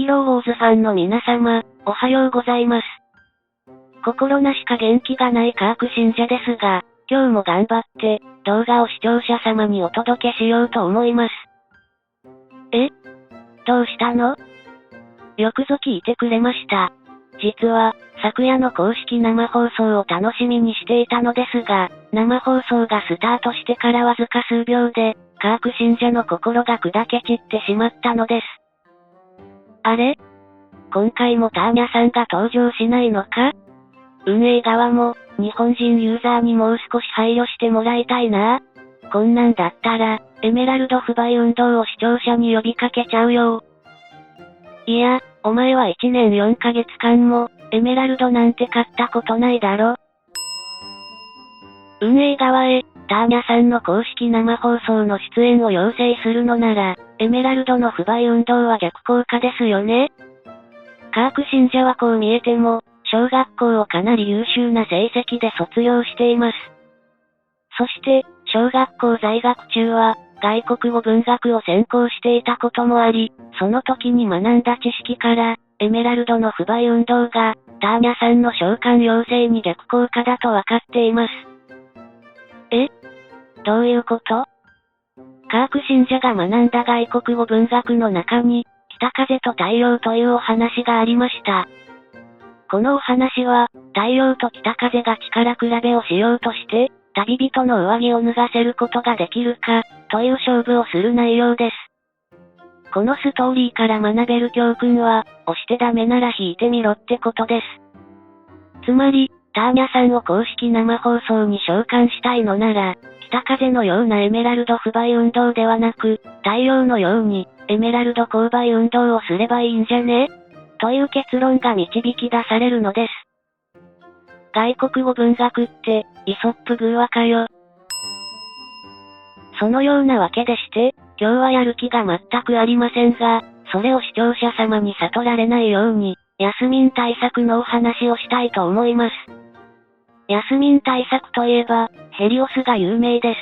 ローウォーズファンの皆様、おはようございます。心なしか元気がないカーク信者ですが、今日も頑張って、動画を視聴者様にお届けしようと思います。どうしたの？よくぞ聞いてくれました。実は、昨夜の公式生放送を楽しみにしていたのですが、生放送がスタートしてからわずか数秒で、カーク信者の心が砕け散ってしまったのです。あれ？今回もターニャさんが登場しないのか？運営側も、日本人ユーザーにもう少し配慮してもらいたいな。こんなんだったら、エメラルド不買運動を視聴者に呼びかけちゃうよ。いや、お前は1年4ヶ月間も、エメラルドなんて買ったことないだろ。運営側へ、ターニャさんの公式生放送の出演を要請するのなら、エメラルドの不買運動は逆効果ですよね。カーク信者はこう見えても、小学校をかなり優秀な成績で卒業しています。そして、小学校在学中は、外国語文学を専攻していたこともあり、その時に学んだ知識から、エメラルドの不買運動が、ターニャさんの召喚要請に逆効果だとわかっています。どういうこと？カーク信者が学んだ外国語文学の中に、北風と太陽というお話がありました。このお話は、太陽と北風が力比べをしようとして、旅人の上着を脱がせることができるか、という勝負をする内容です。このストーリーから学べる教訓は、押してダメなら引いてみろってことです。つまり、ターニャさんを公式生放送に召喚したいのなら、北風のようなエメラルド不買運動ではなく、太陽のように、エメラルド購買運動をすればいいんじゃね？という結論が導き出されるのです。外国語文学って、イソップ寓話かよ。そのようなわけでして、今日はやる気が全くありませんが、それを視聴者様に悟られないように、ヤスミン対策のお話をしたいと思います。ヤスミン対策といえば、ヘリオスが有名です。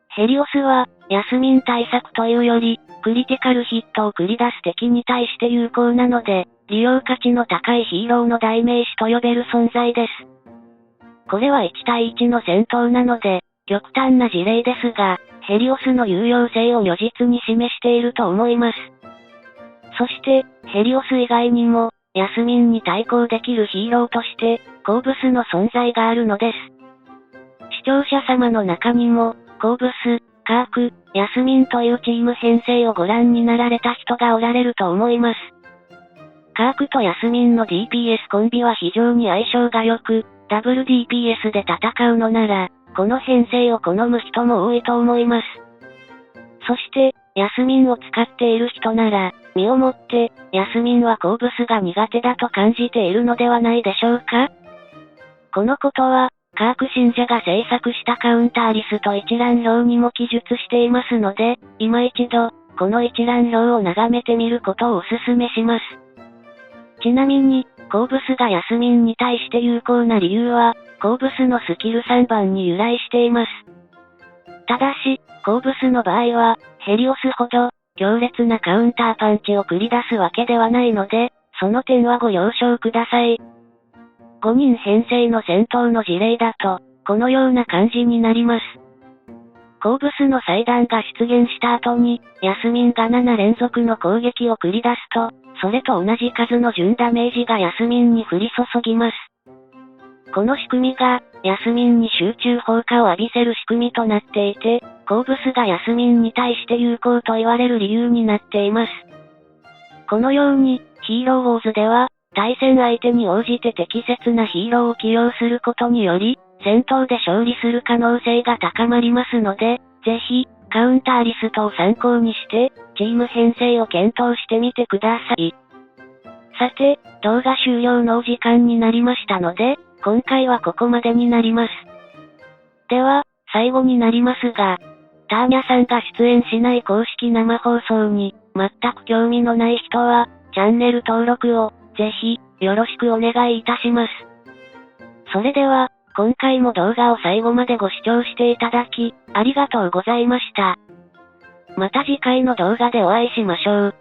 ヘリオスは、ヤスミン対策というより、クリティカルヒットを繰り出す敵に対して有効なので、利用価値の高いヒーローの代名詞と呼べる存在です。これは1対1の戦闘なので、極端な事例ですが、ヘリオスの有用性を如実に示していると思います。そして、ヘリオス以外にも、ヤスミンに対抗できるヒーローとして、コーブスの存在があるのです。視聴者様の中にも、コーブス、カーク、ヤスミンというチーム編成をご覧になられた人がおられると思います。カークとヤスミンの DPS コンビは非常に相性が良く、ダブル DPS で戦うのなら、この編成を好む人も多いと思います。そして、ヤスミンを使っている人なら、身をもって、ヤスミンはコーブスが苦手だと感じているのではないでしょうか？このことは、カーク信者が制作したカウンターリスト一覧表にも記述していますので、今一度、この一覧表を眺めてみることをお勧めします。ちなみに、コーブスがヤスミンに対して有効な理由は、コーブスのスキル3番に由来しています。ただし、コーブスの場合は、ヘリオスほど、強烈なカウンターパンチを繰り出すわけではないので、その点はご了承ください。5人編成の戦闘の事例だと、このような感じになります。コーブスの祭壇が出現した後に、ヤスミンが7連続の攻撃を繰り出すと、それと同じ数の準ダメージがヤスミンに降り注ぎます。この仕組みが、ヤスミンに集中砲火を浴びせる仕組みとなっていて、コーブスがヤスミンに対して有効と言われる理由になっています。このように、ヒーローウォーズでは、対戦相手に応じて適切なヒーローを起用することにより、戦闘で勝利する可能性が高まりますので、ぜひ、カウンターリストを参考にして、チーム編成を検討してみてください。さて、動画終了のお時間になりましたので、今回はここまでになります。では、最後になりますが、ターニャさんが出演しない公式生放送に、全く興味のない人は、チャンネル登録を、ぜひ、よろしくお願いいたします。それでは、今回も動画を最後までご視聴していただき、ありがとうございました。また次回の動画でお会いしましょう。